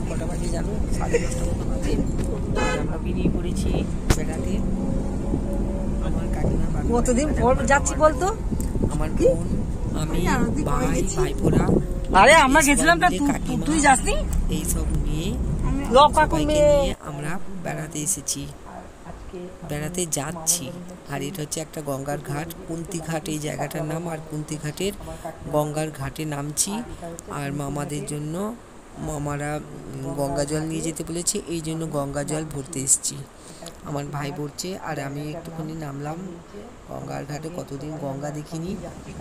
কটা বাজে জানো? 10:30 মতো বাজে। আর আমরা বেরিয়ে পড়েছি বেড়াতে। আমার কাকিমা কতদিন পর যাচ্ছি বলতো? আমার বোন, আমি, ভাই, ভাইপোরা। আরে আমরা গেছিলাম তা তুই যাসনি? এইসব নিয়ে আমরা বেড়াতে এসেছি, বেড়াতে যাচ্ছি। আর এটা হচ্ছে একটা গঙ্গার ঘাট, কুন্তি ঘাট এই জায়গাটার নাম। আর কুন্তি ঘাটের গঙ্গার ঘাটে নামছি। আর মামাদের জন্য মামারা গঙ্গা জল নিয়ে যেতে বলেছে, এই জন্য গঙ্গা জল ভরতে এসেছি। আমার ভাই ভরছে আর আমি একটুখানি নামলাম গঙ্গার ঘাটে। কতদিন গঙ্গা দেখিনি,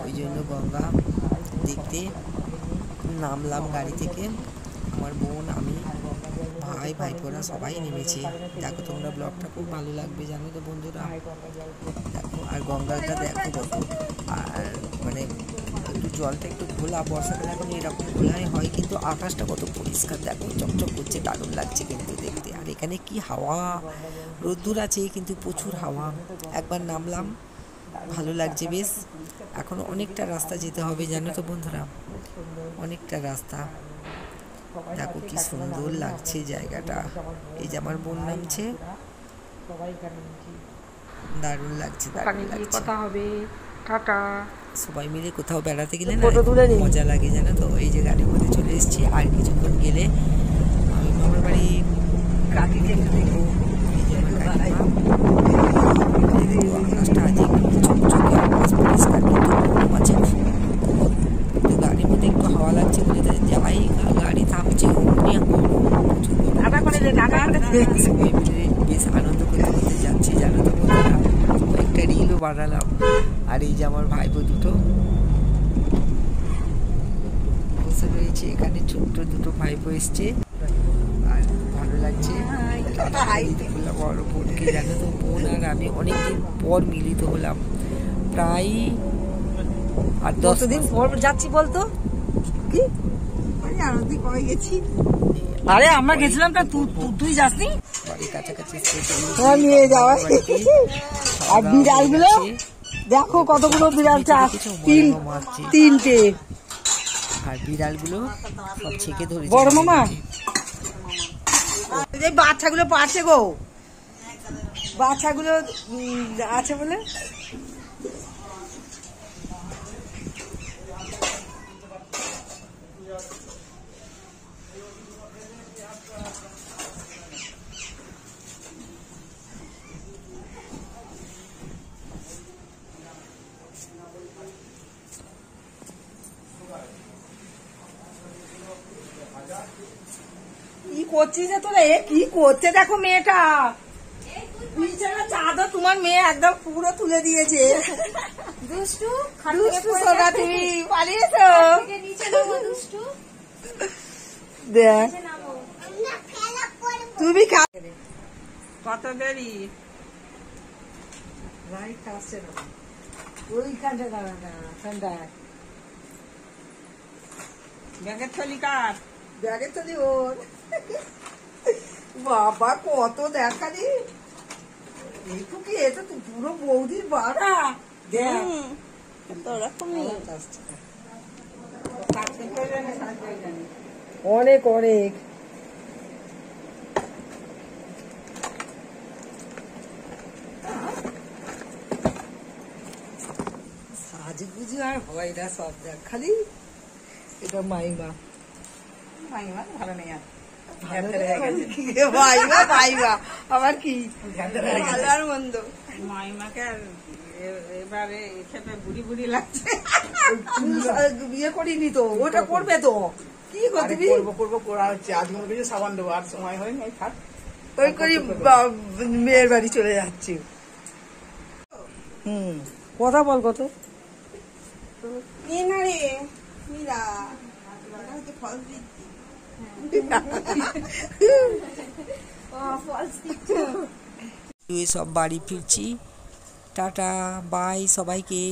ওই জন্য গঙ্গা দেখতে নামলাম গাড়ি থেকে। আমার বোন, আমি, ভাই, ভাইপোরা সবাই নেমেছে। দেখো তোমরা ব্লগটা খুব ভালো লাগবে জানো তো বন্ধুরা। দেখো আর গঙ্গাটা দেখো কত, আর মানে একটু জলটা একটু ঘোলা, বর্ষাকালে এখন এরকম ঘোলাই হয়, কিন্তু আকাশটা কত পরিষ্কার দেখো, চকচক করছে, দারুণ লাগছে কিন্তু দেখতে। আর এখানে কি হাওয়া, রোদ্দুর আছে কিন্তু প্রচুর হাওয়া। একবার নামলাম, ভালো লাগছে বেশ। এখনো অনেকটা রাস্তা যেতে হবে জানো তো বন্ধুরা, অনেকটা রাস্তা। দেখো কি সুন্দর লাগছে জায়গাটা। এই যে আমার বোন নামছে, দারুণ লাগছে, দারুণ লাগছে। কথা হবে, টাটা। সবাই মিলে কোথাও বেড়াতে গেলে না মজা লাগে জানো তো। এই যে গাড়ির মধ্যে চলে এসেছি, আর কিছুক্ষণ গেলে আমি মামার বাড়ি কাকিকে একটু দেখবো। এই যে আমার কাকিমা, আকাশটা আজ একটু চকচকে, আকাশ পরিষ্কার, কিন্তু গরম আছে। গাড়ির মধ্যে একটু হাওয়া লাগছে বলে যাই, গাড়ি থামছে, বেশ আনন্দ করতে করতে যাচ্ছি জানো তো বন্ধুরা। একটা রিলও বানালাম। আর এই যে আমার ভাইপো দুটো বসে রয়েছে এখানে, ছোট্ট দুটো ভাইপো এসছে, আর ভালো লাগছে। বড় বোনকে জানো তো, বোন আর আমি অনেকদিন পর মিলিত হলাম, প্রায় 8-10 দিন পর যাচ্ছি বলতো। কি গেছি? আরে আমরা গেছিলাম তা তুই যাসনি? বাড়ির কাছাকাছি নিয়ে যাওয়া। আর বিড়াল গুলো দেখো কতগুলো বিড়াল, তিনটে। আর বিড়াল গুলো সব ছেকে ধরেছে। বড় মামা এই বাচ্চাগুলো পাচ্ছে গো, বাচ্চাগুলো আছে বলে। কি করছিস তোরা? কি করছে দেখো মেয়েটা, বিছানা চাদর তোমার মেয়ে একদম পুরো তুলে দিয়েছে। দুষ্টু দুষ্টু সোনা, তুমি পালিয়েছো। দেখ তুমি কত দেরি লাইট আসছে না ওইখানটা, দাঁড়া ঠান্ডায়। ব্যাগের থলি কার? ব্যাগের থলি ওর। বাবা কত দেখালি, একটু কি এটা তো পুরো বৌদির বাড়া। দেখ অনেক অনেক। সাজগুজু আর হয় না, সব দেখ খালি। এটা মাইমা, মাইমা ভালো নেই আর আবার কি ভালো আর মন্দ। মাইমাকে আর এবারে খেতে বুড়ি বুড়ি লাগছে। বিয়ে করিনি তো, ওটা করবে তো। কি করবি? করবো করা হচ্ছে, আজ মনে করছি সাবান দেবো, আর সময় হয়নি। ওই থাক, ওই করি মেয়ের বাড়ি চলে যাচ্ছি। কথা বল কত না রে মীরা, ফল দিচ্ছি। সব বাড়ি ফিরছি, টাটা বাই সবাইকে।